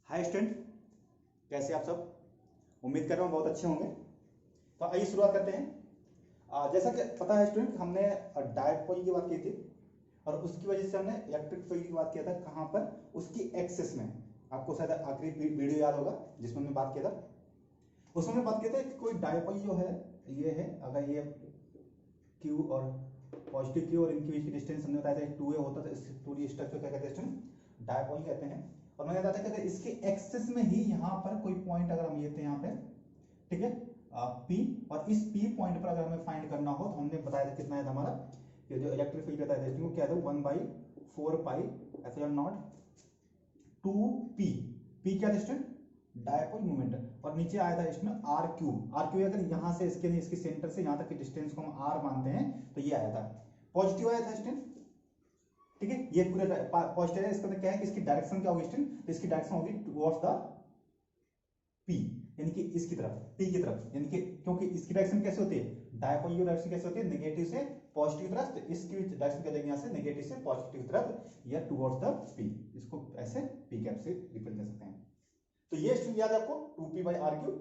Hi student, कैसे आप सब। उम्मीद कर रहा हूँ बहुत अच्छे होंगे। तो आइए शुरुआत करते हैं। जैसा कि पता है स्टूडेंट, हमने डायपोल की बात की थी और उसकी वजह से हमने इलेक्ट्रिक फील्ड की बात किया था। कहाँ पर? उसकी एक्सेस में। आपको शायद आखिरी वीडियो याद होगा जिसमें हमने बात किया था। उसमें हमने बात किया था कि कोई डायपोल जो है ये है, अगर ये क्यू और पॉजिटिव क्यू और इनके बीच की डिस्टेंस हमने बताया था 2a होता था। इस पूरी स्ट्रक्चर क्या कहते हैं स्टूडेंट? डायपोल कहते हैं। और मैंने बताया था कि अगर इसके एक्सेस में ही यहाँ पर कोई पॉइंट अगर हम लेते हैं यहाँ पे, ठीक है, P, और इस P पॉइंट पर अगर हमें फाइंड करना हो तो हमने बताया था कितना है था हमारा, ये जो इलेक्ट्रिक फील्ड बताया था इसको क्या था, 1/4 pi epsilon not 2p। P क्या था स्टूडेंट? Dipole moment. और नीचे आया था इसमें आर क्यूब। अगर यहाँ से इसके सेंटर से यहाँ तक की डिस्टेंस को हम आर मानते हैं तो ये आया था। पॉजिटिव आया था स्टूडेंट, ठीक है। ये पूरा पॉजिटिव है। इसका मतलब क्या है कि इसकी डायरेक्शन क्या होगी स्टूडेंट? तो इसकी डायरेक्शन होगी टुवर्ड्स द P, यानी कि इसकी तरफ, P की तरफ। यानी कि क्योंकि इसकी डायरेक्शन कैसे होती है, डायपोल की डायरेक्शन कैसे होती है, नेगेटिव से पॉजिटिव की तरफ। तो इसकी डायरेक्शन क्या जाएगी यहाँ से, नेगेटिव से पॉजिटिव की तरफ या टुवर्ड्स द P। इसको ऐसे P कैप से रिप्रेजेंट कर सकते हैं। तो ये स्टूडेंट याद है आपको 2p/r³।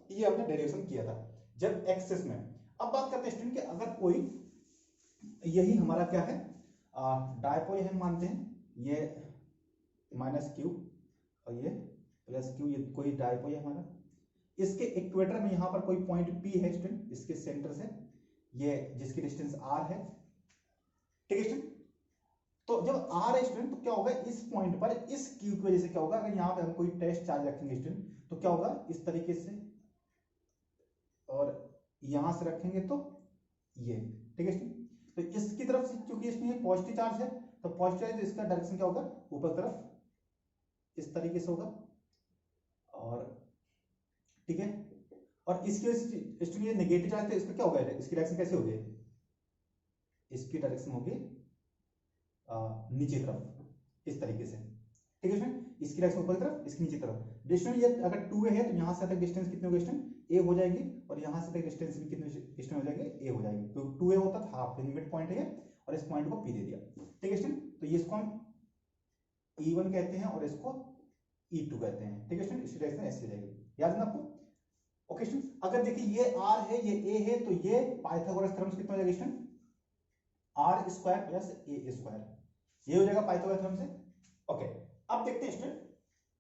ये हमने डेरिवेशन किया था जब एक्सेस में। अब बात करते हैं स्टूडेंट कि अगर कोई, यही हमारा क्या है, डायपोल हम मानते हैं ये -q और ये +q, ये कोई डायपोल है हमारा। इसके इक्वेटर में यहां पर कोई पॉइंट P है स्टूडेंट, इसके सेंटर से, ये जिसकी डिस्टेंस r है, ठीक है स्टूडेंट। तो जब r है स्टूडेंट तो क्या होगा, इस पॉइंट पर इस q की वजह से क्या होगा, अगर यहां पे हम कोई टेस्ट चार्ज रखेंगे स्टूडेंट तो क्या होगा, इस तरीके से, और यहां से रखेंगे तो ये, ठीक है स्टूडेंट। तो इसकी तरफ से क्योंकि इसमें पॉजिटिव चार्ज है तो पॉजिटिव है, तो इसका डायरेक्शन क्या होगा, ऊपर तरफ इस तरीके से होगा। और ठीक है, और इसके स्टूडेंट नेगेटिव चार्ज है, इसका क्या होगा, इसकी डायरेक्शन कैसे होगी, इसकी डायरेक्शन होगी नीचे तरफ इस तरीके से, ठीक है स्टूडेंट। इसकी डायरेक्शन ऊपर की तरफ, इसकी नीचे तरफ। डिस्टेंस ये अगर 2a है तो यहां से तक डिस्टेंस कितनी होगी स्टूडेंट, a हो जाएगी। और यहां से तक डिस्टेंस भी कितनी डिस्टेंस हो जाएगी, a हो जाएगी। तो 2a होता था हाफ, मिड पॉइंट है और इस पॉइंट को p दे दिया, ठीक है स्टूडेंट। तो ये इसको हम E1 कहते हैं और इसको E2 कहते हैं, ठीक है स्टूडेंट। इसकी डायरेक्शन ऐसे जाएगी, याद है ना आपको। ओके स्टूडेंट, अगर देखिए ये r है ये a है तो ये पाइथागोरस थ्योरम से कितना हो जाएगा स्टूडेंट, r² + a², ये हो जाएगा पाइथागोरस थ्योरम से। ओके, अब देखते हैं स्टूडेंट,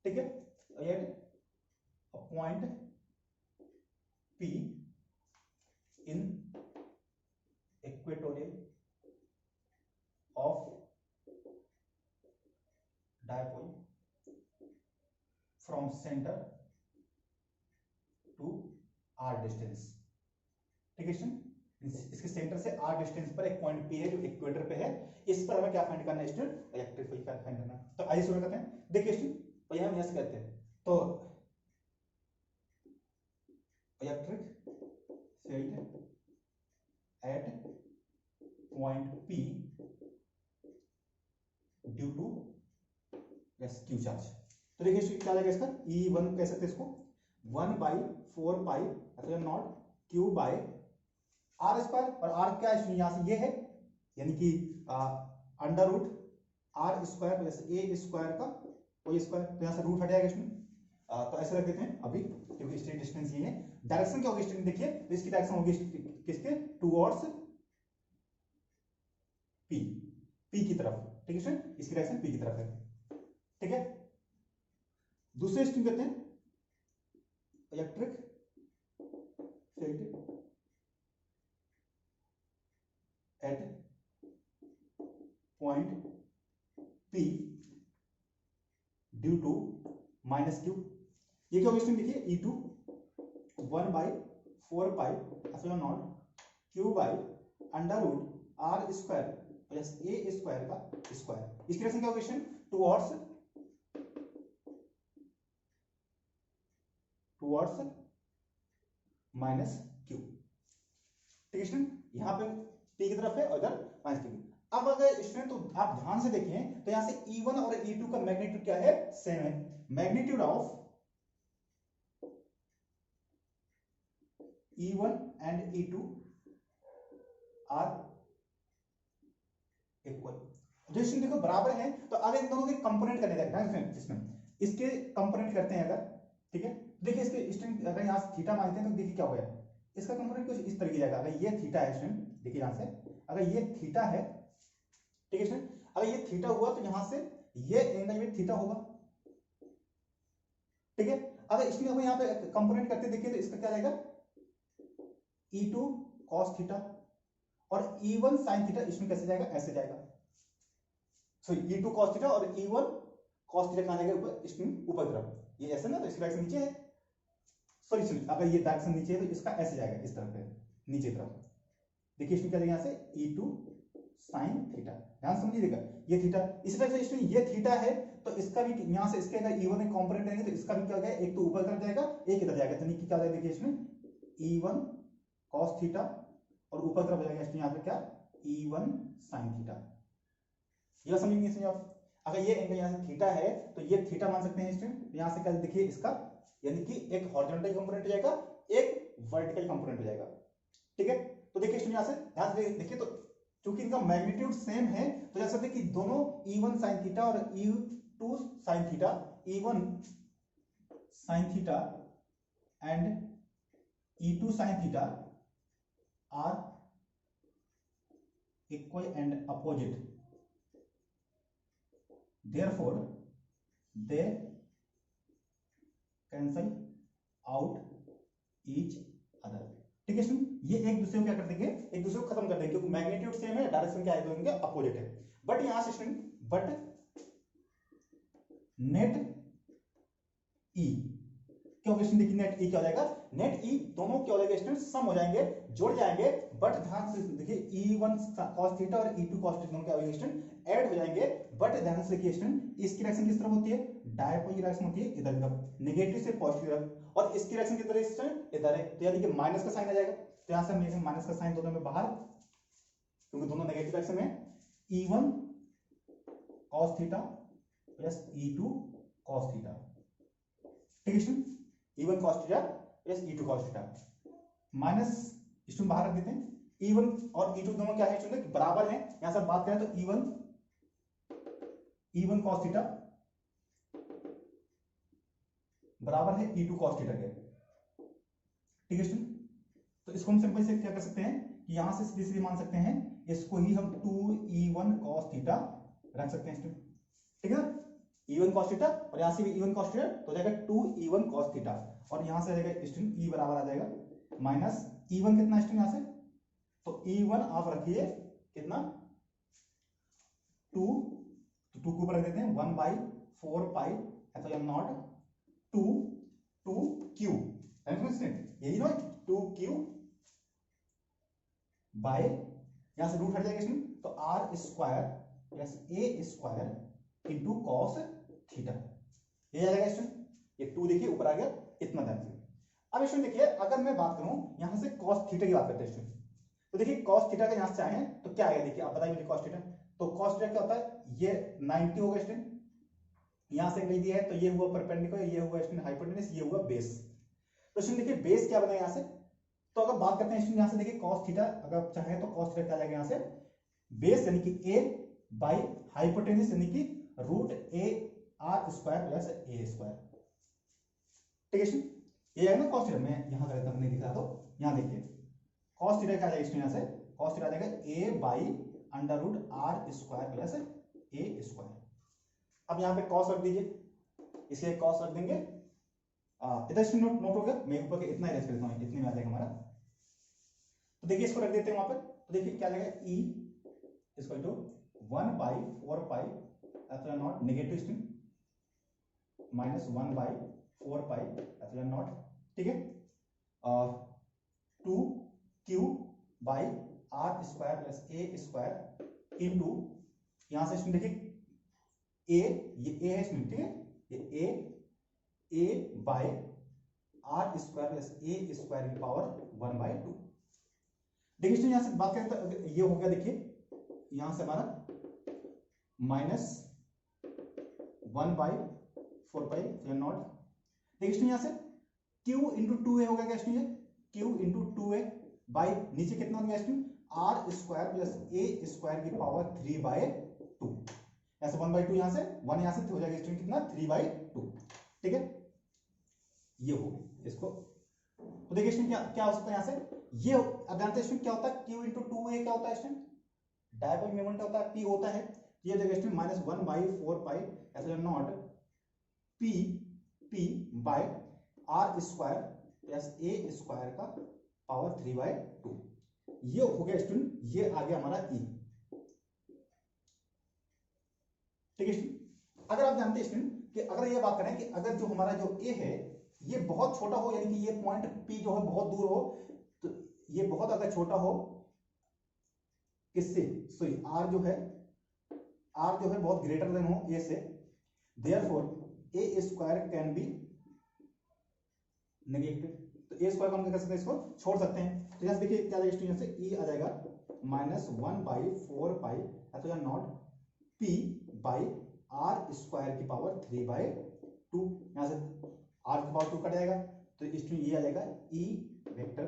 ठीक है, at a point P in equatorial of dipole from centre to r distance, ठीक है स्टूडेंट। इसके सेंटर से r डिस्टेंस पर एक पॉइंट P है जो इक्वेटर पे है। इस पर हमें क्या फाइंड करना है स्टूडेंट, इलेक्ट्रिक फील्ड फाइंड करना है। तो आइए शुरू करते हैं। देखिए स्टूडेंट, तो यहां हम यस कहते हैं तो electric field at point P due to q charge. तो देखिए स्टूडेंट क्या जाएगा इसका, E1 कह सकते हैं इसको 1/4 pi epsilon naught q by r²। और r क्या है यहां से ये है, यानी कि अंडर रूट r² + a² का कोई स्क्वायर। तो यहां से रूट हट जाएगा इसमें। तो ऐसे रख देते हैं अभी, क्योंकि स्ट्रेट डिस्टेंस ये है। डायरेक्शन क्या होगी स्टूडेंट, देखिए तो इसकी डायरेक्शन होगी किसके, टुवर्ड्स p की तरफ, ठीक है स्टूडेंट। इसकी डायरेक्शन p की तरफ है, ठीक है। दूसरे स्ट्रिंग कहते हैं electric field at point P due to -q। ये क्या होगा स्टूडेंट, देखिए E2 1/4 pi epsilon naught q by under root r² + a² का स्क्वायर। इसकी डायरेक्शन क्या होगी स्टूडेंट, टुवर्ड्स -q, ठीक है स्टूडेंट। यहां पे p की तरफ है और इधर -q। अब अगर स्टूडेंट तो आप ध्यान से देखें तो यहां से E1 और E2 का मैग्नीट्यूड क्या है, सेम है। Magnitude of E1 and E2 are equal. जो स्टूडेंट देखो बराबर है, तो अगर इन दोनों के कंपोनेंट करने हैं इसमें, इसके कंपोनेंट करते हैं अगर, ठीक है, देखिए इसके स्टूडेंट अगर यहाँ से थीटा मानते हैं तो देखिए क्या हो गया, इसका कंपोनेंट कुछ इस तरीके जाएगा। अगर ये थीटा है स्टूडेंट, देखिए यहाँ से अगर ये थीटा है, ठीक है स्टूडेंट, अगर ये थीटा हुआ तो यहाँ से ये एंगल में थीटा होगा, ठीक है। अगर इसमें हम यहाँ पे कंपोनेंट करते देखिए तो इसका क्या जाएगा, E2 cos थीटा, और E1 sin थीटा इसमें कैसे जाएगा, ऐसे जाएगा। सो E2 cos थीटा और E1 cos थीटा कहां जाएगा, ऊपर, इसमें ऊपर तरफ, ये ऐसे ना, तो इसका डायरेक्शन नीचे है, सॉरी अगर ये डायरेक्शन नीचे है तो इसका ऐसे जाएगा, इस तरफ है, नीचे तरफ। देखिए इसमें क्या जाएगा, यहाँ से E2 sin थीटा, ध्यान समझिएगा, ये थीटा, इसी तरह से इसमें ये थीटा है तो इसका भी यहाँ से इसके अगर E1 में कंपोनेंट रहेंगे तो इसका भी क्या हो जाएगा, एक तो ऊपर तरफ जाएगा, एक इधर जाएगा, तो क्या जाएगा, देखिए इसमें E1 cos थीटा और ऊपर तरफ जाएगा इसमें यहाँ पे क्या, E1 sin थीटा। ये समझेंगे इसमें आप, अगर ये एंगल यहाँ से थीटा है तो ये थीटा मान सकते हैं स्टूडेंट, यहाँ से क्या देखिए इसका, यानी कि एक हॉरिजॉन्टल कंपोनेंट हो जाएगा, एक वर्टिकल कंपोनेंट हो जाएगा, ठीक है। तो देखिए स्टूडेंट यहाँ से ध्यान से देखिए, तो चूंकि इनका मैग्नीट्यूड सेम है तो जैसे देखिए कि दोनों E1 sin थीटा और E2 sin theta, E1 sin theta and E2 sin theta are equal and opposite, therefore they cancel out each other, ठीक है स्टूडेंट। ये एक दूसरे को क्या कर देंगे, एक दूसरे को खत्म कर देंगे, क्योंकि मैग्नीट्यूड सेम है, डायरेक्शन क्या है, दोनों अपोजिट है। बट यहां से स्टूडेंट, बट नेट ई क्या होगा स्टूडेंट, देखिए नेट ई क्या हो जाएगा, नेट ई दोनों क्या हो जाएगा स्टूडेंट, सम हो जाएंगे, जुड़ जाएंगे। बट ध्यान से देखिए E1 cos थीटा और E2 cos थीटा दोनों क्या हो जाएंगे स्टूडेंट, ऐड हो जाएंगे। बट ध्यान से देखिए स्टूडेंट, इसकी डायरेक्शन किस तरफ होती है, डायपोजिट डायरेक्शन होती है, इधर तरफ, नेगेटिव से पॉजिटिव तरफ, और इसकी डायरेक्शन किधर है स्टूडेंट, इधर है, तो यानी कि माइनस का साइन आ जाएगा। तो यहां से हम लिखेंगे माइनस का साइन दोनों में बाहर, क्योंकि दोनों नेगेटिव डायरेक्शन में, E1 cos theta plus E2 cos theta, ठीक है student, E1 cos theta plus E2 cos theta, minus इसमें बाहर रख देते हैं। E1 और E2 दोनों क्या है स्टूडेंट, बराबर हैं। यहां से बात करें तो E1 cos थीटा बराबर है E2 cos थीटा के, ठीक है स्टूडेंट। तो इसको हम सिंपल से क्या कर सकते हैं कि यहां से सीधे सीधे मान सकते हैं, इसको ही हम 2E1 cos थीटा रख सकते हैं स्टूडेंट, ठीक है ना, E1 cos थीटा, और यहां से भी E1 cos थीटा, तो जाएगा 2E1 cos थीटा, और यहां से आ जाएगा स्टूडेंट E बराबर आ जाएगा माइनस E1 कितना स्टूडेंट यहां से, तो E1 आप रखिए कितना 2, तो 2 को ऊपर रख देते हैं 1/4 पाई एप्सिलॉन नॉट 2Q, यही ना 2Q बाय, यहां से रूट हट जाएगा इसमें, तो R square plus A square into cos theta, ये आ जाएगा स्टूडेंट, ये 2 देखिए ऊपर आ गया, इतना ध्यान से। अब स्टूडेंट देखिए, अगर मैं बात करूं यहां से cos थीटा की बात करते हैं स्टूडेंट, तो देखिए cos थीटा का यहां से आए तो क्या आएगा, देखिए आप बताइए मुझे cos थीटा, तो cos थीटा क्या होता है, ये 90 होगा स्टूडेंट, यहां से एंगल दिया है तो ये हुआ परपेंडिकुलर, ये हुआ स्टूडेंट हाइपोटेन्यूस, ये हुआ बेस। तो स्टूडेंट देखिए बेस क्या बना यहां से, तो अगर बात करते हैं स्टूडेंट यहां से देखिए cos थीटा, अगर चाहे तो cos थीटा क्या आ जाएगा यहां से, बेस यानी कि a बाई हाइपोटेन्यूस यानी कि root a r square plus a square, ठीक है स्टूडेंट, ये आएगा ना cos थीटा, मैं यहां कर देता हूं, नहीं दिख रहा तो यहां देखिए cos थीटा क्या आ जाएगा यहां से, cos थीटा आ जाएगा a by under root r square plus a square. अब यहां पे cos रख दीजिए, इसे cos रख देंगे, इधर इसमें नोट हो गया, मैं ऊपर के इतना इरेज कर देता हूं, इतने में आ जाएगा हमारा। तो देखिए इसको रख देते हैं वहां पर, तो देखिए क्या आ जाएगा E equal to 1/4 pi epsilon naught negative string minus 1/4 pi epsilon naught, ठीक है, और 2Q by R square plus A square into, यहां से इसमें देखिए A, ये A है इसमें, ठीक है, ये A by R square plus A square की पावर 1/2। देखिए यहां से बात करें तो ये हो गया, देखिए यहां से हमारा माइनस 1/4 पाई एप्सिलॉन नॉट, देखिए यहां से Q इंटू 2A हो गया, क्या student, Q into 2A by नीचे कितना हो गया student, R square plus A square की पावर 3/2। ऐसे 1/2 यहाँ से 1 यहाँ से हो जाएगा स्टूडेंट कितना 3/2। ठीक है, ये हो गया इसको। तो देखिए स्टूडेंट क्या क्या हो सकता है यहाँ से, ये अब जानते हैं स्टूडेंट क्या होता है Q इंटू 2A क्या होता है स्टूडेंट, डायपोल मोमेंट होता है P होता है, ये जगह student -1/4 pi epsilon naught P by R square plus A square का पावर 3/2। ये हो गया स्टूडेंट, ये आ गया हमारा E। ठीक है स्टूडेंट, अगर आप जानते हैं स्टूडेंट कि अगर ये बात करें कि अगर जो हमारा जो A है ये बहुत छोटा हो, यानी कि ये पॉइंट P जो है बहुत दूर हो, तो ये बहुत अगर छोटा हो किससे, सॉरी R जो है बहुत ग्रेटर देन हो A से, therefore A square can be negative. तो A स्क्वायर को हम क्या कर सकते हैं, इसको छोड़ सकते हैं। तो यहाँ से देखिए क्या जाएगा स्टूडेंट, यहाँ से E आ जाएगा -1/4 pi epsilon naught P by R square की पावर 3/2। यहाँ से R की पावर 2 कट जाएगा, तो स्टूडेंट ये आ जाएगा E vector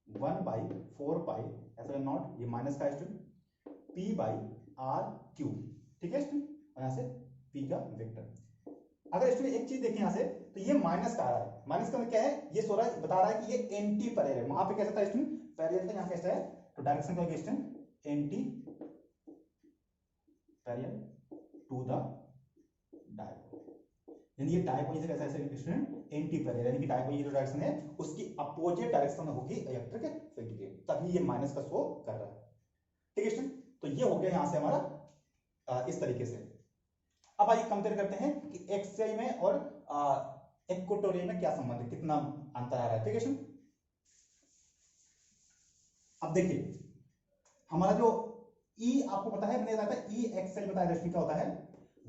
1/4 pi epsilon not, ये माइनस का student P by R cube. ठीक है स्टूडेंट, और यहाँ से P का वेक्टर। अगर स्टूडेंट एक चीज देखें यहाँ से, तो ये माइनस का आ रहा है, माइनस का क्या है, ये बता रहा है कि ये एंटी पैरेलल है। वहां पे कैसा था स्टूडेंट, पैरेलल था, यहाँ कैसा है, तो डायरेक्शन क्या होगी student, anti parallel to the dipole, यानी ये डायपोल से कैसा है स्टूडेंट, एंटी पैरेलल, यानी कि डायपोल की जो डायरेक्शन है उसकी अपोजिट डायरेक्शन में होगी इलेक्ट्रिक फील्ड के, तभी ये माइनस का शो कर रहा है। ठीक है स्टूडेंट, तो ये हो गया यहाँ से हमारा इस तरीके से। अब आइए कंपेयर करते हैं कि एक्सआई में और इक्वेटोरियल में क्या संबंध है, कितना अंतर आ रहा है। ठीक है स्टूडेंट, अब देखिए हमारा जो E आपको पता है, मैंने बताया था E एक्सएल बताया था क्या होता है,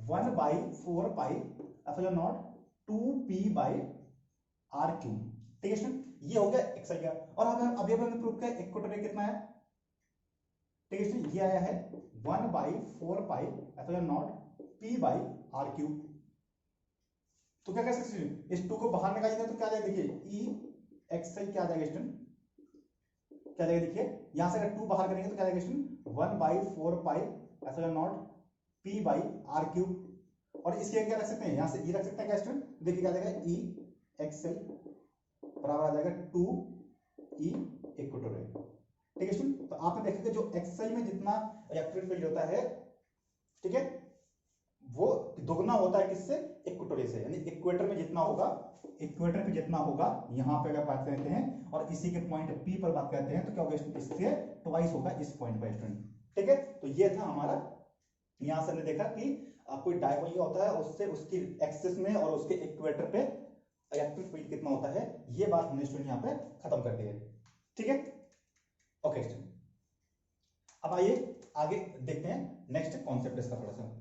1/4 pi epsilon not 2P by R cube. ठीक है स्टूडेंट, ये हो गया एक्सएल का। और अब अभी हमने प्रूव किया इक्वेटोरियल कितना है। ठीक है स्टूडेंट, ये आया है 1/4 pi epsilon naught P by R cube. तो क्या कर सकते हैं, इस 2 को बाहर निकालिए तो क्या जाएगा, देखिए E एक्सएल क्या आ जाएगा स्टूडेंट, क्या जाएगा देखिए, यहां से अगर 2 बाहर करेंगे तो क्या जाएगा student, 1/4 pi epsilon naught P by R cube. और इसके क्या रख सकते हैं, यहां से E रख सकते हैं क्या स्टूडेंट, देखिए क्या जाएगा E एक्सएल बराबर आ जाएगा 2E इक्वेटोरियल। ठीक है स्टूडेंट, तो आपने देखा कि जो एक्सएल में जितना इलेक्ट्रिक फील्ड होता है, ठीक है, वो दोगुना होता है किससे, इक्वेटोरियल से, यानी इक्वेटर में जितना होगा, इक्वेटर पे जितना होगा, यहां पे अगर बात करते हैं और इसी के पॉइंट P पर बात करते हैं तो क्या होगा, इससे ट्वाइस होगा इस पॉइंट पर स्टूडेंट। ठीक है, तो ये था हमारा, यहां से हमने देखा कि कोई डायपोल होता है उससे उसकी एक्सिस में और उसके इक्वेटर पे इलेक्ट्रिक फील्ड कितना होता है, ये बात हमने स्टूडेंट यहाँ पे खत्म कर दी है। ठीक है, ओके स्टूडेंट, अब आइए आगे देखते हैं नेक्स्ट कॉन्सेप्ट इसका थोड़ा सा।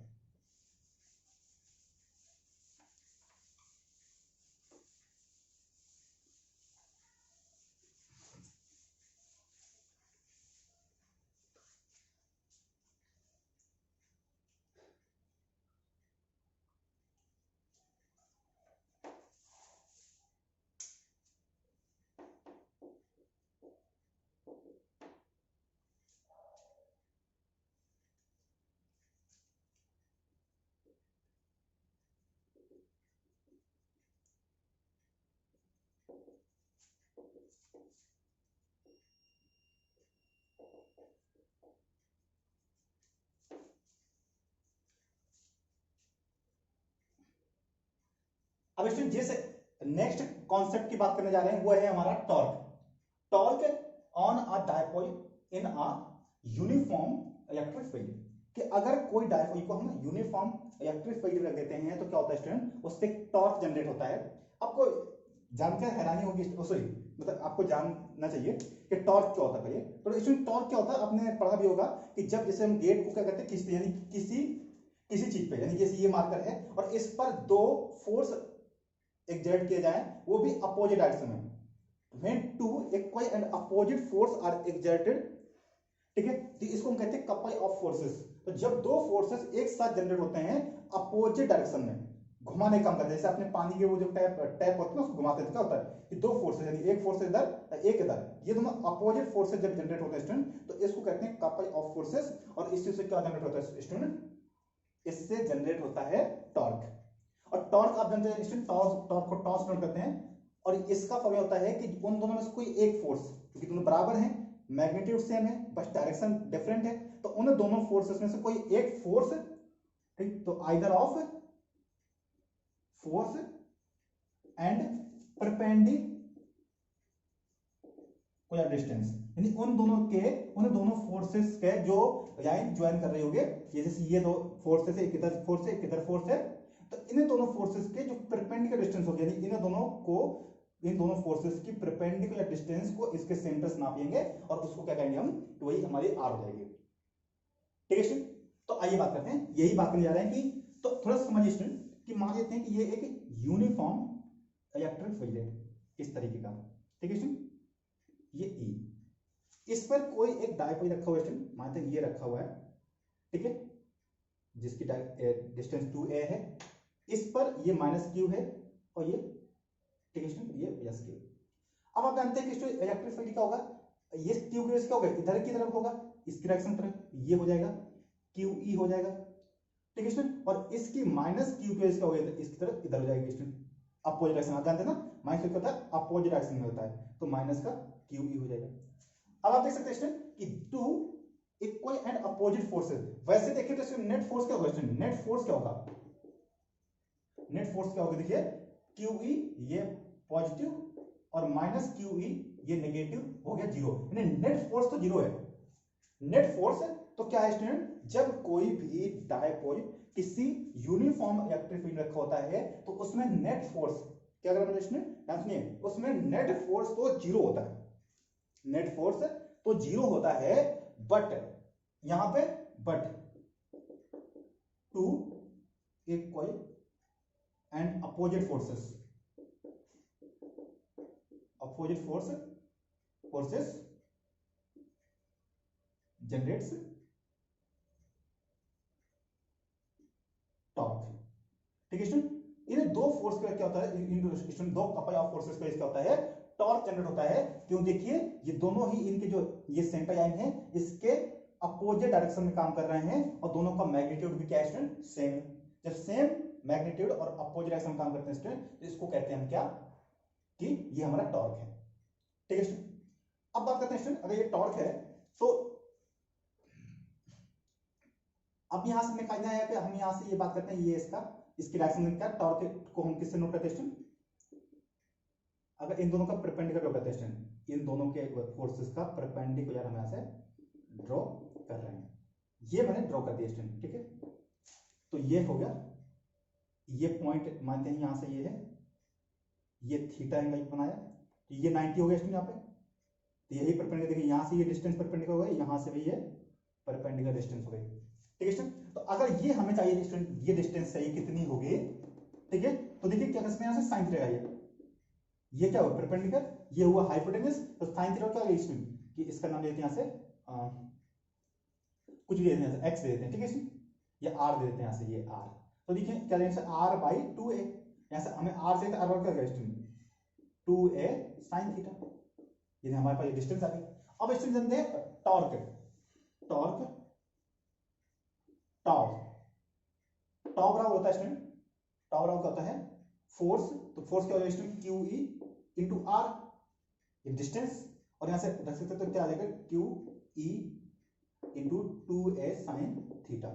अब स्टूडेंट जिस नेक्स्ट कॉन्सेप्ट की बात करने जा रहे हैं वो है हमारा torque. Torque on a dipole in a uniform electric field, कि अगर कोई डायपोल को हम यूनिफॉर्म इलेक्ट्रिक फील्ड रख देते हैं तो क्या होता है स्टूडेंट, उससे टॉर्क जनरेट होता है। आपको जानकर हैरानी होगी, सॉरी मतलब आपको जानना चाहिए कि टॉर्क क्या होता है। तो स्टूडेंट टॉर्क क्या होता है, आपने पढ़ा भी होगा कि जब जैसे हम गेट को क्या करते हैं खींचते हैं, यानी किसी चीज पे, यानी जैसे ये मार्कर है और इस पर 2 फोर्स एक्सर्ट किए जाए, वो भी अपोजिट डायरेक्शन में, when two equal and opposite force are exerted, ठीक है, तो इसको हम कहते हैं कपल ऑफ फोर्सेस। तो जब 2 फोर्सेस एक साथ जनरेट होते हैं अपोजिट डायरेक्शन में, घुमाने का काम करते हैं, जैसे आपने पानी के वो जो टैप होता है ना उसको घुमाते हैं, क्या होता है कि 2 फोर्सेस, यानी एक फोर्स इधर एक इधर, ये दोनों अपोजिट फोर्सेस जब जनरेट होते हैं स्टूडेंट, तो इसको कहते हैं कपल ऑफ फोर्सेस। और इसी से क्या जनरेट होता है स्टूडेंट, इससे जनरेट होता है टॉर्क। और टॉर्क आप जानते हैं स्टूडेंट, टॉर्क को टॉर्क नोट करते हैं, और इसका फॉर्मूला होता है कि उन दोनों में से कोई एक फोर्स, क्योंकि दोनों बराबर हैं, मैग्नीट्यूड सेम है, बस डायरेक्शन डिफरेंट है, तो उन दोनों फोर्सेस में से कोई एक फोर्स, ठीक, तो either of force and perpendicular distance, यानी उन दोनों फोर्सेस के जो लाइन ज्वाइन कर रहे होंगे, ये जैसे ये दो फोर्सेस है, एक इधर फोर्स है एक इधर फोर्स है, तो इन दोनों फोर्सेस के जो परपेंडिकुलर डिस्टेंस होगी, यानी इन दोनों फोर्सेस की परपेंडिकुलर डिस्टेंस को इसके सेंटर से नापेंगे और उसको क्या कहेंगे हम, तो वही हमारी आर हो जाएगी। ठीक है स्टूडेंट, तो आइए बात करते हैं, यही बात करने जा रहे हैं कि, तो थोड़ा समझिए स्टूडेंट कि मान लेते हैं कि ये एक यूनिफॉर्म इलेक्ट्रिक फील्ड है इस तरीके का, ठीक है स्टूडेंट, ये ई, इस पर कोई एक डायपोल रखा हुआ है स्टूडेंट, मानते हैं ये रखा हुआ है, ठीक है, जिसकी डिस्टेंस 2a है, इस पर ये -q है और ये, ठीक है स्टूडेंट, ये +q। अब आप जानते हैं कि स्टूडेंट इलेक्ट्रिक फील्ड क्या होगा, ये q की क्या होगा, इधर की तरफ होगा, इसकी डायरेक्शन तरफ, ये हो जाएगा QE हो जाएगा, ठीक है स्टूडेंट, और इसकी -q की क्या होगा, इसकी तरफ इधर हो जाएगी स्टूडेंट, अपोजिट डायरेक्शन, आप जानते हैं ना, माइनस क्या होता है, अपोजिट डायरेक्शन में होता है, तो माइनस का QE हो जाएगा। अब आप देख सकते हैं स्टूडेंट कि two equal and opposite forces, वैसे देखिए तो नेट फोर्स क्या होगा स्टूडेंट, नेट फोर्स क्या होगा, नेट फोर्स क्या होगा, देखिए QE ये पॉजिटिव और -QE ये नेगेटिव हो गया 0, यानी नेट फोर्स तो 0 है। नेट फोर्स तो क्या है स्टूडेंट, जब कोई भी डायपोल किसी यूनिफॉर्म इलेक्ट्रिक फील्ड रखा होता है तो उसमें नेट फोर्स क्या करना स्टूडेंट, सुनिए, उसमें नेट फोर्स तो 0 होता है, नेट फोर्स तो 0 होता है, बट यहां पे two equal and opposite forces generates torque, ठीक है स्टूडेंट, इन दो फोर्स का क्या होता है, इन दो कपल ऑफ फोर्सेस का क्या होता है, टॉर्क जनरेट होता है। क्यों, देखिए ये दोनों ही इनके जो ये सेंटर लाइन है इसके अपोजिट डायरेक्शन में काम कर रहे हैं और दोनों का मैग्नीट्यूड भी क्या है स्टूडेंट, सेम। जब सेम मैग्नीट्यूड और अपोजिट डायरेक्शन में काम करते हैं स्टूडेंट, तो इसको कहते हैं हम क्या, कि ये हमारा टॉर्क है, ठीक है स्टूडेंट। अब बात करते हैं स्टूडेंट, अगर ये टॉर्क है तो अब यहां से निकालना है, हम यहां से ये बात करते हैं, ये इसकी डायरेक्शन में क्या, टॉर्क को हम किससे नोट करते हैं स्टूडेंट, अगर इन दोनों का परपेंडिकुलर करते हैं स्टूडेंट, इन दोनों के फोर्सेस का परपेंडिकुलर हम यहां से ड्रॉ कर रहे हैं, ये मैंने ड्रॉ कर दिया स्टूडेंट, ठीक है, तो ये हो गया, ये पॉइंट मानते हैं यहां से ये है, ये थीटा एंगल बनाया, तो ये 90 हो गया स्टूडेंट यहाँ पे, तो यही परपेंडिकुलर, देखिए यहां से ये डिस्टेंस परपेंडिकुलर हो गई, यहां से भी ये परपेंडिकुलर डिस्टेंस हो गई, ठीक है स्टूडेंट। तो अगर ये हमें चाहिए स्टूडेंट, ये डिस्टेंस चाहिए कितनी होगी, ठीक है, तो देखिए क्या करते हैं, यहां से साइन थीटा, ये क्या हुआ परपेंडिकुलर, ये हुआ हाइपोटेन्यूज, तो साइन थीटा क्या होगा स्टूडेंट, कि इसका नाम लेते हैं यहां से कुछ भी देते हैं, एक्स दे देते हैं, ठीक है स्टूडेंट, ये आर दे देते हैं यहां से, ये आर, तो देखिए क्या लेंगे r/2a, यहां से हमें r से r क्या होगा स्टूडेंट, 2a sin थीटा, ये हमारे पास ये डिस्टेंस आ गई। अब स्टूडेंट जानते हैं टॉर्क बराबर होता है स्टूडेंट, टॉर्क बराबर होता है फोर्स, तो फोर्स क्या होगा स्टूडेंट, QE into r, ये डिस्टेंस, और यहां से रख सकते तो क्या आ जाएगा, QE into 2a sin theta,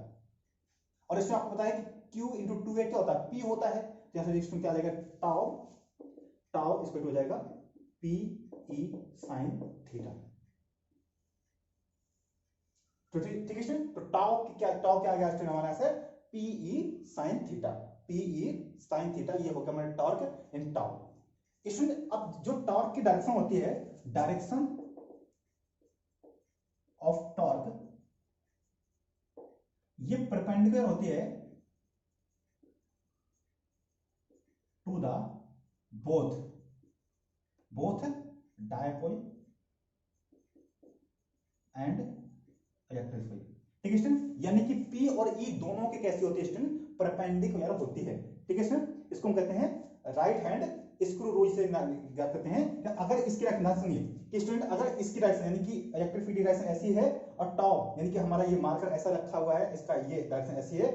और इसमें आपको बताया कि Q into 2a क्या होता है, P होता है, तो यहां से स्टूडेंट क्या आ जाएगा, टाउ इसको हो जाएगा PE sin थीटा, तो ठीक है स्टूडेंट, तो टाउ क्या आ गया स्टूडेंट हमारे यहां से, PE sin थीटा, ये हो गया हमारा टॉर्क इन टाउ। स्टूडेंट अब जो टॉर्क की डायरेक्शन होती है, डायरेक्शन ऑफ टॉर्क ये परपेंडिकुलर होती है to the both dipole and electric field, ठीक है स्टूडेंट, यानी कि P और E दोनों की कैसी होती है स्टूडेंट, परपेंडिकुलर होती है, ठीक है स्टूडेंट, इसको हम कहते हैं राइट हैंड स्क्रू रूल से ज्ञात करते हैं कि अगर इसकी डायरेक्शन सुनिए कि स्टूडेंट, अगर इसकी डायरेक्शन यानी कि इलेक्ट्रिक फील्ड की डायरेक्शन ऐसी है और टॉप यानी कि हमारा ये मार्कर ऐसा रखा हुआ है, इसका ये डायरेक्शन ऐसी है,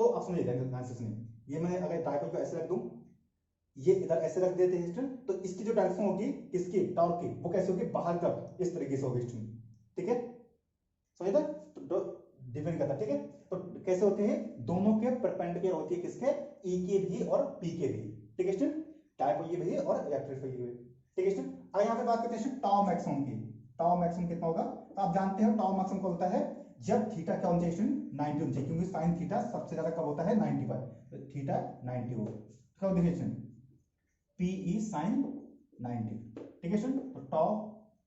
तो आप समझिएगा ध्यान से सुनिए, ये मैं अगर डायपोल को ऐसे रख दूं, ये इधर ऐसे रख देते हैं स्टूडेंट, तो इसकी जो डायरेक्शन होगी किसकी, टॉर्क की, वो कैसे होगी, बाहर की तरफ इस तरीके से होगी स्टूडेंट, ठीक है, समझे, तो डिपेंड करता है, ठीक है। तो कैसे होते हैं, दोनों के परपेंडिकुलर होती है, किसके, ई के भी और पी के भी, ठीक है स्टूडेंट, डायपोल भी और इलेक्ट्रिक भी, ठीक है स्टूडेंट। अब यहाँ पे बात करते हैं टाउ मैक्सिमम की, टाउ मैक्सिमम कितना होगा, तो आप जानते हो टाउ मैक्सिमम कब होता है, जब थीटा क्या होना चाहिए, 90 होना चाहिए, क्योंकि साइन थीटा सबसे ज्यादा कब होता है, 90 पर, तो थीटा 90 हो, कब देखिए पी ई साइन 90, ठीक है स्टूडेंट, तो टाउ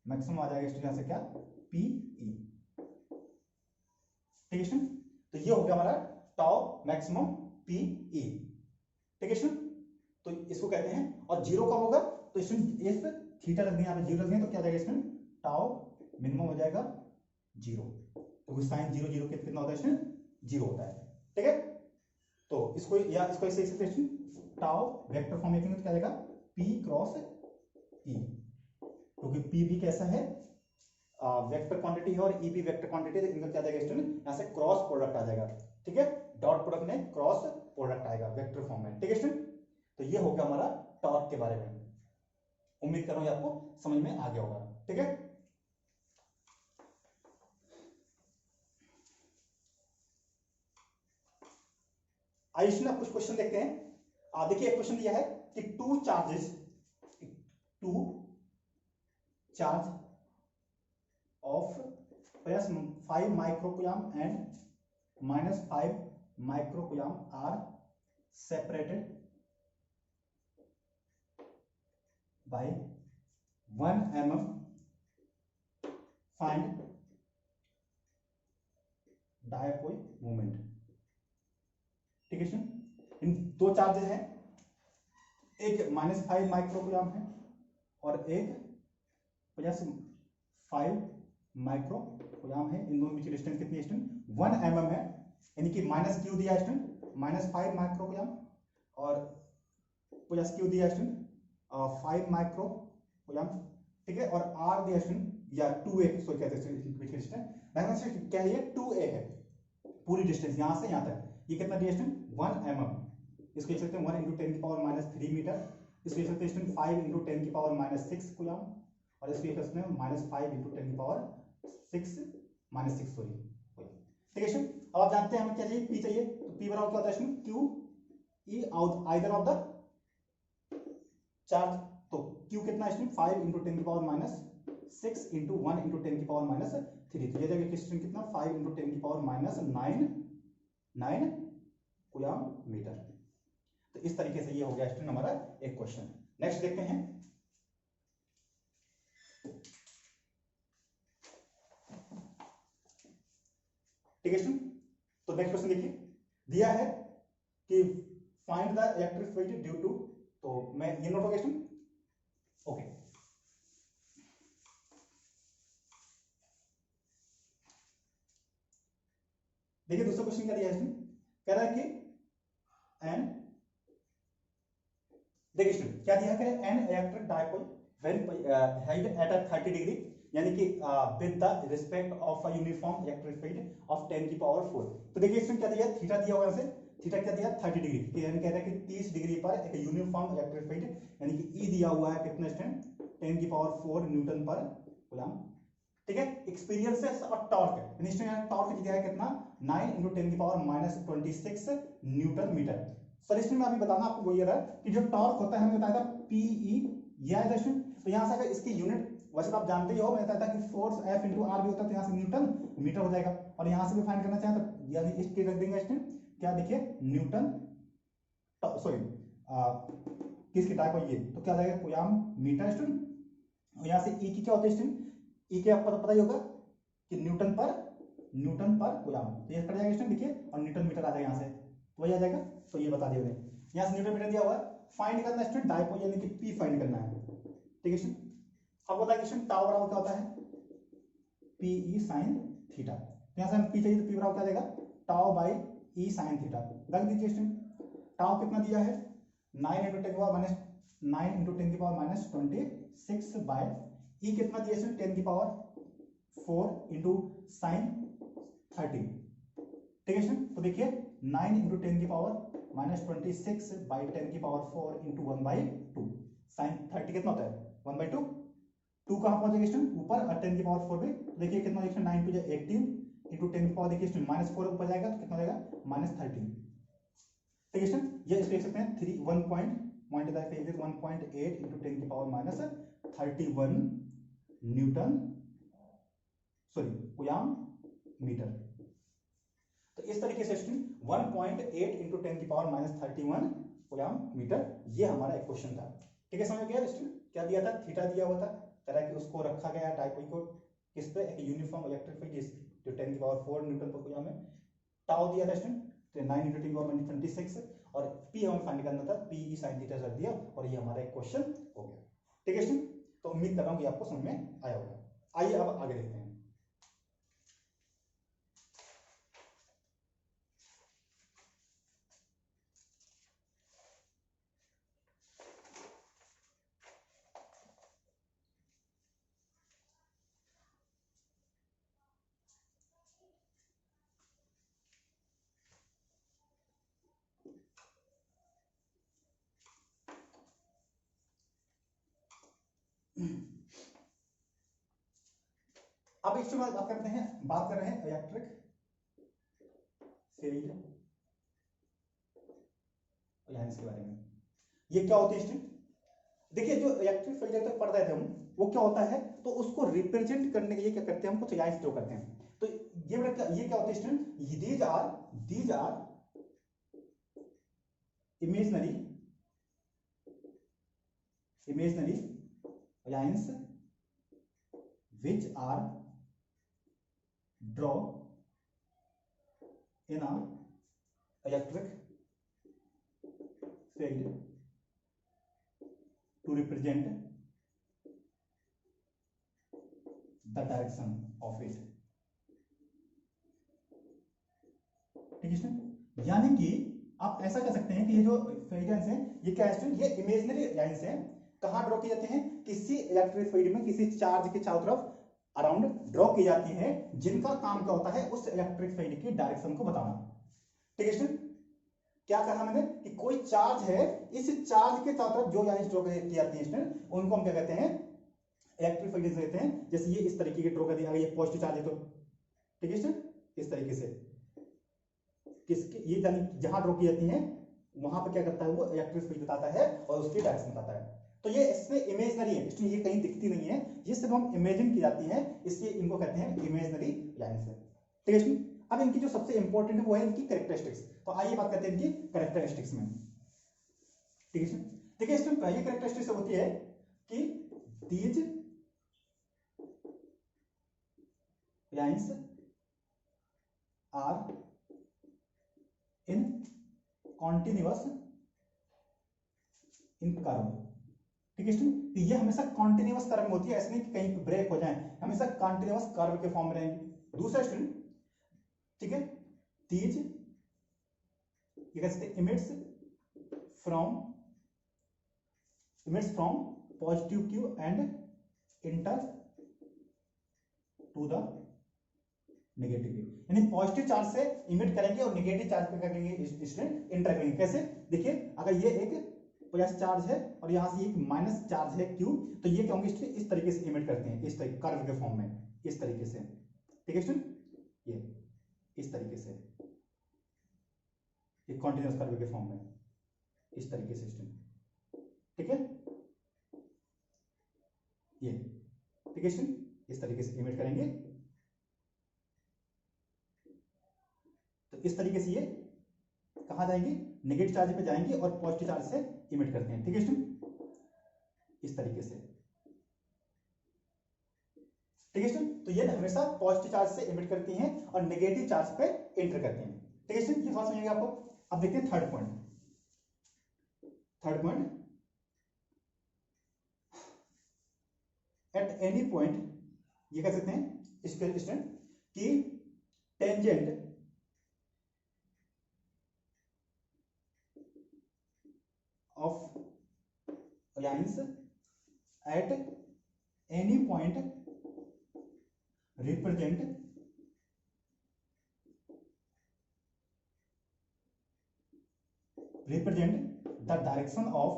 मैक्सिमम आ जाएगा स्टूडेंट, यहां से क्या, पी ई, ठीक है स्टूडेंट, तो ये हो गया हमारा टाउ मैक्सिमम पी ई, ठीक है स्टूडेंट, तो इसको कहते हैं, और जीरो कब होगा, तो स्टूडेंट इफ थीटा रख दिया, यहाँ पे जीरो रख दिया, तो क्या जाएगा इसमें, टाउ मिनिमम हो जाएगा जीरो, क्योंकि साइन जीरो जीरो कितना होता है इसमें, जीरो होता है, ठीक है। तो इसको या इसको ऐसे एक्सप्रेशन टाउ वेक्टर फॉर्म में, तो क्या जाएगा, p क्रॉस e, क्योंकि p भी कैसा है, वेक्टर क्वांटिटी है और e भी वेक्टर क्वांटिटी है, इनका क्या जाएगा स्टूडेंट, यहां से क्रॉस प्रोडक्ट आ जाएगा, ठीक है, डॉट प्रोडक्ट में क्रॉस प्रोडक्ट आएगा वेक्टर फॉर्म में, ठीक है स्टूडेंट। तो ये हो गया हमारा टॉर्क के बारे में, उम्मीद कर रहा हूं आपको समझ में आ गया होगा, ठीक है। आइए कुछ क्वेश्चन देखते हैं। देखिए एक क्वेश्चन दिया है कि टू चार्ज ऑफ +5 माइक्रोकूलम एंड -5 microcoulomb are separated by 1 mm, find dipole moment, ठीक है। इन दो चार्जेस हैं, एक -5 माइक्रोकूलम है और एक +5 माइक्रोकूलम है, इन दोनों के बीच डिस्टेंस कितनी है स्टूडेंट, 1 mm है, यानी कि माइनस क्यू दिया है स्टूडेंट, -5 माइक्रोकूलम और प्लस क्यू दिया है स्टूडेंट 5 माइक्रोकूलम, ठीक है, और आर दिया स्टूडेंट या 2a, सो कहते हैं बीच का डिस्टेंस, क्या है, 2a है पूरी डिस्टेंस यहां से यहां तक, ये कितना दिया स्टूडेंट 1 mm, इसको लिख सकते हैं 1 × 10⁻³ मीटर, इसको लिख सकते हैं स्टूडेंट 5 × 10⁻⁶ कूलम, और इसको लिख सकते हैं -5 × 10⁻⁶ सॉरी, ठीक है स्टूडेंट। अब आप जानते हैं हमें क्या चाहिए, p चाहिए, तो p बराबर क्या होता है student, q e either of the charge, तो q कितना है स्टूडेंट 5 × 10⁻⁶ × 1 × 10⁻�3, तो ये जाएगा स्टूडेंट कितना 5 × 10⁻⁹ कूलम मीटर। तो इस तरीके से ये हो गया स्टूडेंट हमारा एक क्वेश्चन। नेक्स्ट देखते हैं, ठीक है स्टूडेंट, तो नेक्स्ट क्वेश्चन देखिए, दिया है कि find the electric field due to, तो मैं ये नोट हो गया स्टूडेंट, ओके। देखिए दूसरा क्वेश्चन क्या दिया है स्टूडेंट, कह रहा है कि एन, देखिए स्टूडेंट क्या दिया है, an electric dipole when held at 30 degree, यानी कि with the respect of a uniform electric field of 10⁴। तो देखिए इसमें क्या दिया, थीटा दिया हुआ है, थीटा क्या दिया 30 डिग्री, यानी कह रहा है कि 30 डिग्री पर एक यूनिफॉर्म इलेक्ट्रिक फील्ड, यानी कि ई दिया हुआ है कितना स्टूडेंट 10⁴ न्यूटन पर कूलम, ठीक है। एक्सपीरियंसेस और टॉर्क, टॉर्क दिया है कितना 9 × 10⁻26 न्यूटन मीटर। सॉल्यूशन में अभी बताना आपको वही रहा कि जो टॉर्क होता है हमें बताया था पीई, यह है स्टूडेंट, तो यहां से अगर इसकी यूनिट वैसे तो आप जानते ही हो, मैं बताया था कि फोर्स F × R भी होता है, तो यहां से न्यूटन मीटर हो जाएगा, और यहां से भी फाइंड करना चाहे तो यानी इसके रख देंगे स्टूडेंट, क्या देखिए न्यूटन, सॉरी किसकी टाइप है ये, तो क्या जाएगा कूलम मीटर स्टूडेंट, और यहां से ई की क्या होती है स्टूडेंट, ई के आपको पता ही होगा कि न्यूटन पर कूलम, तो ये कट जाएगा स्टूडेंट, देखिए, और न्यूटन मीटर आ जाएगा यहां से, तो वही आ जाएगा, तो ये बता दिया उन्हें, यहां से न्यूटन मीटर दिया हुआ है, फाइंड करना है स्टूडेंट डायपोल, यानी कि पी फाइंड करना है, ठीक है स्टूडेंट। अब होता है स्टूडेंट टाउ बराबर क्या होता है पी ई साइन थीटा, यहां से हम पी चाहिए तो पी बराबर क्या देगा tau by E sine theta, रख दीजिए स्टूडेंट। टाउ कितना दिया है 9 × 10⁻26 बाय ई कितना दिया स्टूडेंट 10⁴ × साइन 30, ठीक है स्टूडेंट। तो देखिए 9 इंटू 10 की पावर माइनस 26 बाई 10 की पावर 4 इंटू 1/2 साइन 30 कितना होता है 1/2। 2 कहाँ पहुंचेगा स्टूडेंट ऊपर और 10 की पावर 4 में, तो देखिए कितना देखिए 9 टू 18 इंटू 10 की पावर देखिए स्टूडेंट -4 ऊपर जाएगा तो कितना हो जाएगा -13। ठीक है स्टूडेंट, ये इसको लिख सकते हैं 3 1 पॉइंट 1.8 इंटू 10 की पावर -31 न्यूटन कूलॉम मीटर। तो इस तरीके से स्टूडेंट 1.8 इंटू 10 की पावर -31 कूलॉम मीटर, ये हमारा एक क्वेश्चन था। ठीक है, समझ गया स्टूडेंट, क्या दिया था थीटा दिया हुआ था, तरह कि उसको रखा गया डायपोल को किस पे एक यूनिफॉर्म इलेक्ट्रिक फील्ड जो 10 की पावर 4 न्यूटन पर कूलॉम है। टाउ दिया था स्टूडेंट तो 9 इंटू 10 की पावर 26 और पी हमें फाइंड करना था, पी ई साइन थीटा रख दिया और ये हमारा एक क्वेश्चन हो गया। ठीक है स्टूडेंट, तो उम्मीद कर रहा हूं कि आपको समझ में आया होगा। आइए अब आगे देखते हैं। अब इसके बाद बात करते हैं, बात कर रहे हैं इलेक्ट्रिक फील्ड लाइंस के बारे में। ये क्या होती है स्टूडेंट, देखिए जो इलेक्ट्रिक फील्ड तक पढ़ रहे थे हम, वो क्या होता है तो उसको रिप्रेजेंट करने के लिए क्या करते हैं हम कुछ लाइंस ड्रॉ करते हैं। तो ये क्या होती है student, these are imaginary lines which are draw in a electric field to represent the direction of it। ठीक है, यानी कि आप ऐसा कर सकते हैं कि ये जो फील्ड्स हैं ये क्या है, ये इमेजिनरी लाइंस हैं। कहां ड्रॉ की जाती हैं, किसी इलेक्ट्रिक फील्ड में किसी चार्ज के चारों तरफ अराउंड ड्रॉ की जाती है, जिनका काम क्या होता है उस इलेक्ट्रिक फील्ड की डायरेक्शन को बताना। ठीक है स्टूडेंट, क्या कहा मैंने कि कोई चार्ज है, इस चार्ज के चारों तरफ जो लाइंस ड्रॉ की जाती है स्टूडेंट, उनको हम क्या कहते हैं इलेक्ट्रिक फील्ड कहते हैं। जैसे ये इस तरीके की ड्रॉ कर दिया, अगर ये पॉजिटिव चार्ज है तो ठीक है स्टूडेंट, इस तरीके से किसके ये जहां ड्रॉ की जाती है वहां पर क्या करता है वो इलेक्ट्रिक फील्ड बताता है और उसकी डायरेक्शन बताता है। तो ये इसमें इमेजिनरी है, इसमें ये कहीं दिखती नहीं है, ये सिर्फ हम इमेजिन की जाती है, इसलिए इनको कहते हैं इमेजिनरी लाइंस है। ठीक है, अब इनकी जो सबसे इंपॉर्टेंट है वो है इनकी कैरेक्टरिस्टिक्स। तो आइए बात करते हैं इनकी कैरेक्टरिस्टिक्स में। ठीक है, देखिए इसमें पहली कैरेक्टरिस्टिक्स होती है कि these lines are in continuous in curve. ठीक है, तो ये हमेशा कॉन्टिन्यूअस कर्व में होती है, ऐसे नहीं कि कहीं ब्रेक हो जाए, हमेशा कॉन्टिन्यूअस कर्व के फॉर्म में रहेंगे। दूसरा स्टूडेंट, ठीक है, दीज ये कह सकते emits from positive Q and enter to the negative Q, यानी पॉजिटिव चार्ज से इमिट करेंगे और नेगेटिव चार्ज पे करेंगे स्टूडेंट इंटर करेंगे। कैसे, देखिए अगर ये एक प्लस चार्ज है और यहां से एक माइनस चार्ज है क्यू, तो ये क्या होंगे स्टूडेंट इस तरीके से इमिट करते हैं, इस तरीके कर्व के फॉर्म में, इस तरीके से। ठीक है स्टूडेंट, ये इस तरीके से एक कॉन्टिन्यूअस कर्व के फॉर्म में, इस तरीके से स्टूडेंट। ठीक है, ये ठीक है स्टूडेंट, इस तरीके से इमिट करेंगे। तो इस तरीके से ये कहां जाएंगे, नेगेटिव चार्ज पे जाएंगे और पॉजिटिव चार्ज से इमिट करते हैं। ठीक है स्टूडेंट, इस तरीके से। ठीक है स्टूडेंट, तो ये हमेशा पॉजिटिव चार्ज से इमिट करती हैं और नेगेटिव चार्ज पे एंटर करती हैं। ठीक है स्टूडेंट, ये बात समझिएगा आपको। अब देखते हैं third point. At any point ये कह सकते हैं इसके स्टूडेंट कि tangent of lines at any point represent represent the direction of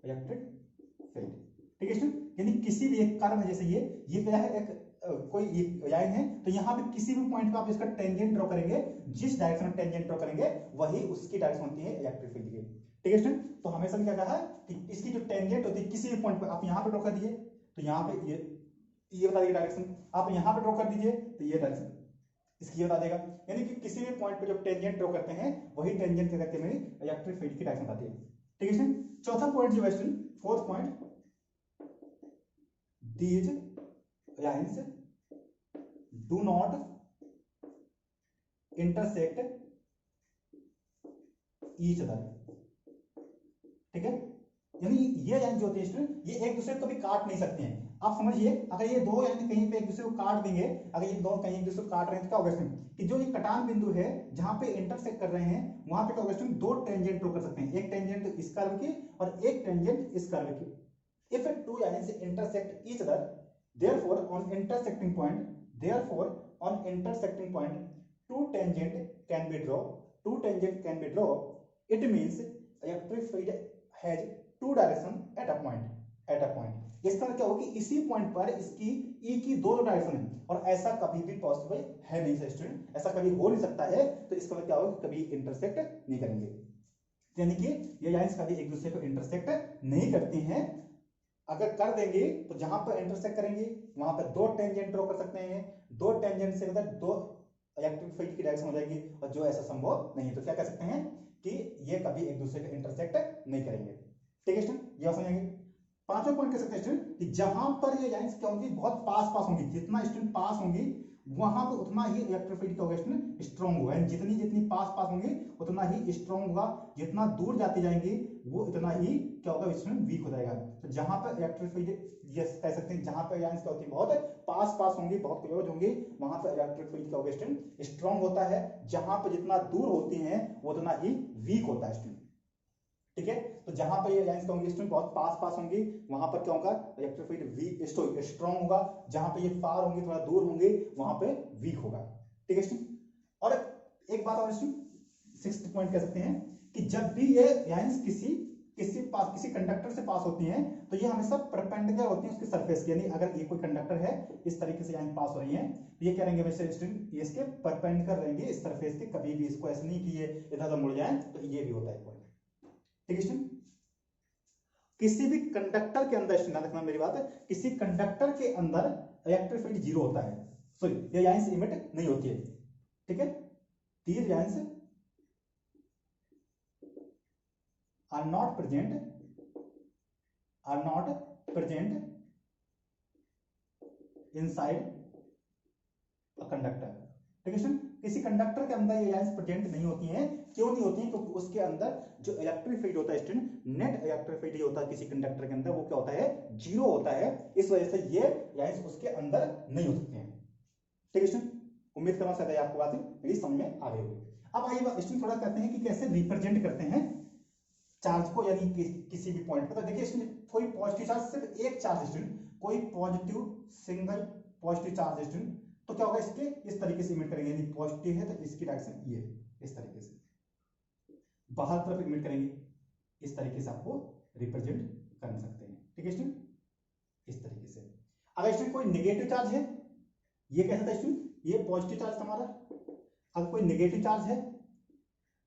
electric field. ठीक है स्टूडेंट, यानी किसी भी एक कर्व, जैसे ये क्या है, एक कोई लाइन है, तो यहाँ पे किसी भी पॉइंट पे आप इसका टेंजेंट ड्रॉ करेंगे, जिस डायरेक्शन में टेंजेंट ड्रॉ करेंगे वही उसकी डायरेक्शन होती है इलेक्ट्रिक फील्ड की। ठीक है स्टूडेंट, तो हमेशा क्या कहा है कि इसकी जो टेंजेंट होती है किसी भी पॉइंट पे, आप यहाँ पे ड्रॉ कर दीजिए तो यहाँ पे ये बता देगा डायरेक्शन, आप यहाँ पे ड्रॉ कर दीजिए तो ये डायरेक्शन इसकी बता देगा। यानी कि किसी भी पॉइंट पे जो टेंजेंट ड्रॉ करते हैं वही टेंजेंट क्या कहते हैं, मेरी इलेक्ट्रिक फील्ड की डायरेक्शन बताती है। ठीक है स्टूडेंट, चौथा पॉइंट जो है student, fourth point, these lines do not intersect each other। ठीक है, यानी ये लाइन जो होती है स्टूडेंट, ये एक दूसरे को कभी काट नहीं सकते हैं। आप समझिए, अगर ये दो लाइन कहीं पे एक दूसरे को काट देंगे, अगर ये दो कहीं एक दूसरे को काट रहे हैं तो क्या होगा स्टूडेंट, कि जो ये कटान बिंदु है जहां पे इंटरसेक्ट कर रहे हैं वहां पे क्या होगा स्टूडेंट, दो टेंजेंट ड्रॉ कर सकते हैं, एक टेंजेंट इस कर्व की और एक टेंजेंट इस कर्व की। If two lines intersect each other, therefore on intersecting point, two tangent can be drawn. It means electric field has two direction at a point। इसका क्या होगा कि इसी पॉइंट पर इसकी E की दो डायरेक्शन है, और ऐसा कभी भी पॉसिबल है नहीं स्टूडेंट, ऐसा कभी हो नहीं सकता है। तो इसका क्या होगा, कभी इंटरसेक्ट नहीं करेंगे, यानी कि ये लाइंस कभी एक दूसरे को इंटरसेक्ट नहीं करती हैं। अगर कर देंगे तो जहां पर इंटरसेक्ट करेंगे वहां पर दो टेंजेंट ड्रॉ कर सकते हैं, दो टेंजेंट से मतलब दो इलेक्ट्रिक फील्ड की डायरेक्शन हो जाएगी, और जो ऐसा संभव नहीं है तो क्या कह सकते हैं कि ये कभी एक दूसरे को इंटरसेक्ट नहीं करेंगे। ठीक है स्टूडेंट, ये समझेंगे। पांचवा पॉइंट कह सकते हैं स्टूडेंट कि जहां पर ये लाइंस क्या होंगी, बहुत पास होंगी, जितना स्टूडेंट पास होंगी वहां पर उतना ही इलेक्ट्रिक फील्ड क्या होगा स्टूडेंट, स्ट्रॉन्ग होगा। जितनी जितनी पास होंगी उतना ही स्ट्रॉन्ग होगा, जितना दूर जाती जाएंगी वो इतना ही क्या होगा स्टूडेंट, वीक हो जाएगा। तो जहां पर इलेक्ट्रिक फील्ड, ये कह सकते हैं जहां पर लाइंस क्या होती है, बहुत पास होंगी, बहुत क्लोज होंगी, वहां पर इलेक्ट्रिक फील्ड क्या होगा स्टूडेंट, स्ट्रॉन्ग होता है। जहां पर जितना दूर होती हैं वो उतना ही वीक होता है स्टूडेंट। ठीक है, तो जहां पर ये लाइंस होंगी स्टूडेंट बहुत पास होंगी, वहां पर क्या होगा, इलेक्ट्रिक फील्ड वीक स्ट्रॉन्ग होगा। जहां पे ये फार होंगी, थोड़ा दूर होंगे, वहां पे वीक होगा। ठीक है स्टूडेंट, और एक बात और स्टूडेंट, सिक्स्थ पॉइंट कह सकते हैं कि जब भी ये लाइंस किसी कंडक्टर से पास होती हैं तो ये हमेशा परपेंडिकुलर होती हैं उसके सरफेस के। यानी अगर ये कोई कंडक्टर है, इस तरीके से लाइन पास हो रही है, तो ये क्या रहेंगे हमेशा स्टूडेंट, ये इसके परपेंडिकुलर रहेंगे इस सरफेस के, कभी भी इसको ऐसे नहीं कि ये इधर उधर मुड़ जाए। तो ये भी होता है पॉइंट। ठीक है स्टूडेंट, किसी भी कंडक्टर के अंदर स्टूडेंट रखना मेरी बात है, किसी कंडक्टर के अंदर इलेक्ट्रिक फील्ड जीरो होता है, सॉरी ये लाइंस इमिट नहीं होती है। ठीक है, these lines are not present inside a conductor। ठीक है स्टूडेंट, किसी कंडक्टर के अंदर ये लाइंस प्रेजेंट नहीं होती हैं। क्यों नहीं होती हैं, क्योंकि उसके अंदर जो इलेक्ट्रिक फील्ड होता है स्टूडेंट, नेट इलेक्ट्रिक फील्ड होता है किसी कंडक्टर के अंदर, वो क्या होता है, जीरो होता है। इस वजह से ये लाइंस उसके अंदर नहीं हो सकते हैं। ठीक है स्टूडेंट, उम्मीद करना चाहता है आपको बातें मेरी समझ में आ गई होगी। अब आइए स्टूडेंट थोड़ा कहते हैं कि कैसे रिप्रेजेंट करते हैं चार्ज को, यानी किसी भी पॉइंट पर। तो देखिए स्टूडेंट, कोई पॉजिटिव चार्ज, सिर्फ एक चार्ज स्टूडेंट, कोई positive single positive charge student, तो क्या होगा, इसके इस तरीके से इमिट करेंगे। यानी पॉजिटिव है तो इसकी डायरेक्शन ये इस तरीके से, बाहर तरफ इमिट करेंगे, इस तरीके से आपको रिप्रेजेंट कर सकते हैं। ठीक है स्टूडेंट, इस तरीके से। अगर स्टूडेंट कोई नेगेटिव चार्ज है, ये कैसा था स्टूडेंट, ये पॉजिटिव चार्ज हमारा, अगर कोई नेगेटिव चार्ज है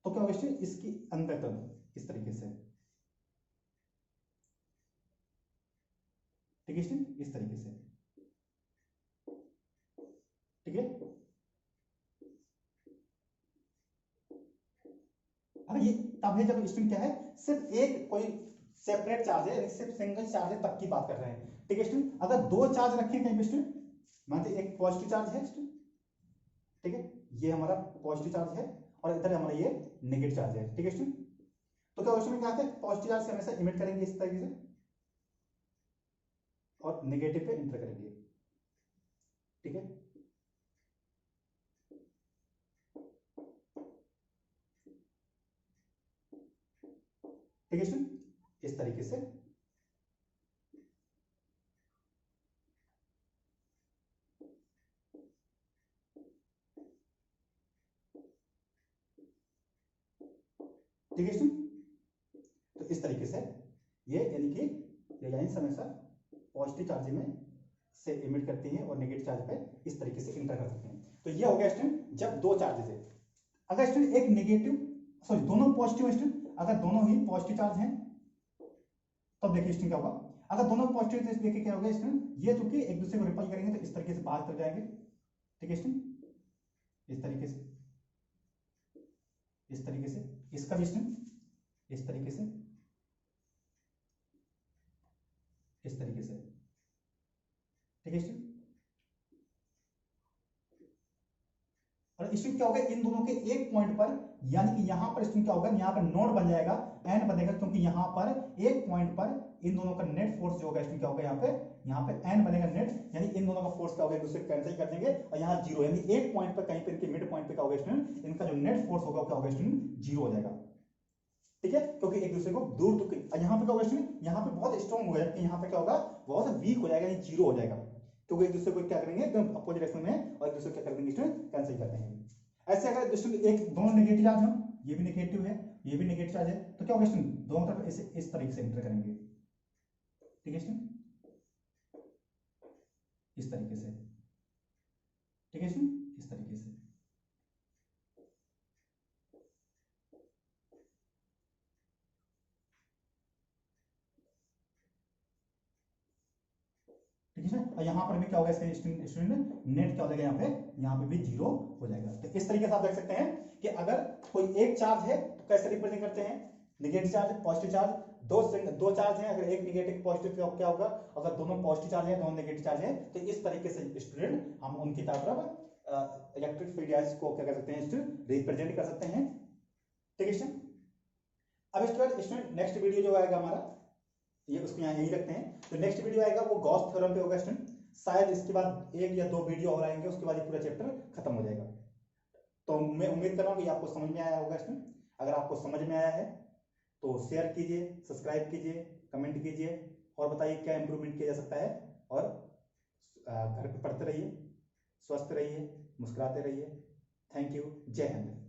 तो क्या होगा स्टूडेंट, इसकी अंदर तरफ इस तरीके से। ठीक है स्टूडेंट, इस तरीके से। ठीक है, अब ये तब है जब स्टूडेंट क्या है, सिर्फ एक कोई सेपरेट चार्ज है, सिर्फ सिंगल चार्ज है, तब की बात कर रहे हैं। ठीक है स्टूडेंट, अगर दो चार्ज रखें कहीं पे स्टूडेंट, मान लीजिए एक पॉजिटिव चार्ज है स्टूडेंट, ठीक है, ये हमारा पॉजिटिव चार्ज है और इधर हमारा ये नेगेटिव चार्ज है। ठीक है स्टूडेंट, तो क्या क्वेश्चन में क्या आता है, पॉजिटिव चार्ज से हमेशा इमिट करेंगे इस तरीके से और नेगेटिव पे इंटर करेंगे। ठीक है, ठीक है स्टूडेंट, इस तरीके से। ठीक है स्टूडेंट। तो इस तरीके से ये यानी कि ये लाइंस हमेशा पॉजिटिव चार्ज में से इमिट करती हैं और नेगेटिव चार्ज पे इस तरीके से इंटर कर सकते हैं। तो ये हो गया स्टूडेंट जब दो चार्जेस है। अगर स्टूडेंट एक नेगेटिव सॉरी दोनों पॉजिटिव है स्टूडेंट, अगर दोनों ही पॉजिटिव चार्ज हैं तब देखिए स्टूडेंट क्या होगा। अगर दोनों पॉजिटिव है देखिए क्या होगा स्टूडेंट, ये चूंकि एक दूसरे को रिपल करेंगे तो इस तरीके से बाहर चल जाएंगे। ठीक है स्टूडेंट, इस तरीके से, इस तरीके से, इसका भी स्टूडेंट इस तरीके से, इस तरीके से। ठीक है स्टूडेंट, और स्टूडेंट क्या होगा इन दोनों के एक पॉइंट पर, यानी कि यहां पर स्टूडेंट क्या होगा, यहां पर नोड बन जाएगा, एन बनेगा, क्योंकि यहां पर एक पॉइंट पर इन दोनों का नेट फोर्स जो होगा स्टूडेंट क्या होगा, यहां पे एन बनेगा नेट, यानी इन दोनों का फोर्स क्या होगा, एक दूसरे को कैंसिल कर देंगे और यहां जीरो, यानी एक पॉइंट पर कहीं पे इनके मिड पॉइंट पे क्या होगा स्टूडेंट, इनका जो नेट फोर्स होगा क्या होगा स्टूडेंट, जीरो हो जाएगा। ठीक है, क्योंकि एक दूसरे को दूर तो यहां पे क्या होगा स्टूडेंट, यहां पे बहुत स्ट्रॉन्ग हो जाएगा, यहां पे क्या होगा बहुत वीक हो जाएगा, यानी जीरो हो जाएगा, क्योंकि एक दूसरे को क्या करेंगे एकदम अपोजिट डायरेक्शन में, और एक दूसरे को क्या कर देंगे स्टूडेंट, कैंसिल कर देंगे। ऐसे अगर स्टूडेंट एक दोनों नेगेटिव चार्ज हो, ये भी नेगेटिव है, ये भी नेगेटिव चार्ज है, तो क्या होगा स्टूडेंट, दोनों तरफ इसे इस तरीके से एंटर करेंगे। ठीक है स्टूडेंट, इस तरीके से। ठीक है स्टूडेंट, इस तरीके से। ठीक है, और यहाँ पर भी क्या होगा इसके स्टूडेंट, नेट क्या हो जाएगा, यहाँ पे भी जीरो हो जाएगा। तो इस तरीके से आप देख सकते हैं कि अगर कोई एक चार्ज है तो कैसे रिप्रेजेंट करते हैं, नेगेटिव चार्ज पॉजिटिव चार्ज, दो चार्ज हैं, अगर एक नेगेटिव पॉजिटिव क्या होगा, अगर दोनों पॉजिटिव चार्ज है दोनों नेगेटिव चार्ज है, तो इस तरीके से स्टूडेंट हम उनकी तरफ इलेक्ट्रिक फील्ड को क्या कर सकते हैं स्टूडेंट, रिप्रेजेंट कर सकते हैं। ठीक है स्टूडेंट, अब इसके बाद स्टूडेंट नेक्स्ट वीडियो जो आएगा हमारा, ये उसको यहाँ यही रखते हैं, तो नेक्स्ट वीडियो आएगा वो गॉस थ्योरम पे होगा स्टूडेंट, शायद इसके बाद एक या दो वीडियो और आएंगे, उसके बाद ये पूरा चैप्टर खत्म हो जाएगा। तो मैं उम्मीद कर रहा हूँ कि आपको समझ में आया होगा स्टूडेंट। अगर आपको समझ में आया है तो शेयर कीजिए, सब्सक्राइब कीजिए, कमेंट कीजिए और बताइए क्या इंप्रूवमेंट किया जा सकता है, और घर पे पढ़ते रहिए, स्वस्थ रहिए, मुस्कुराते रहिए। थैंक यू, जय हिंद।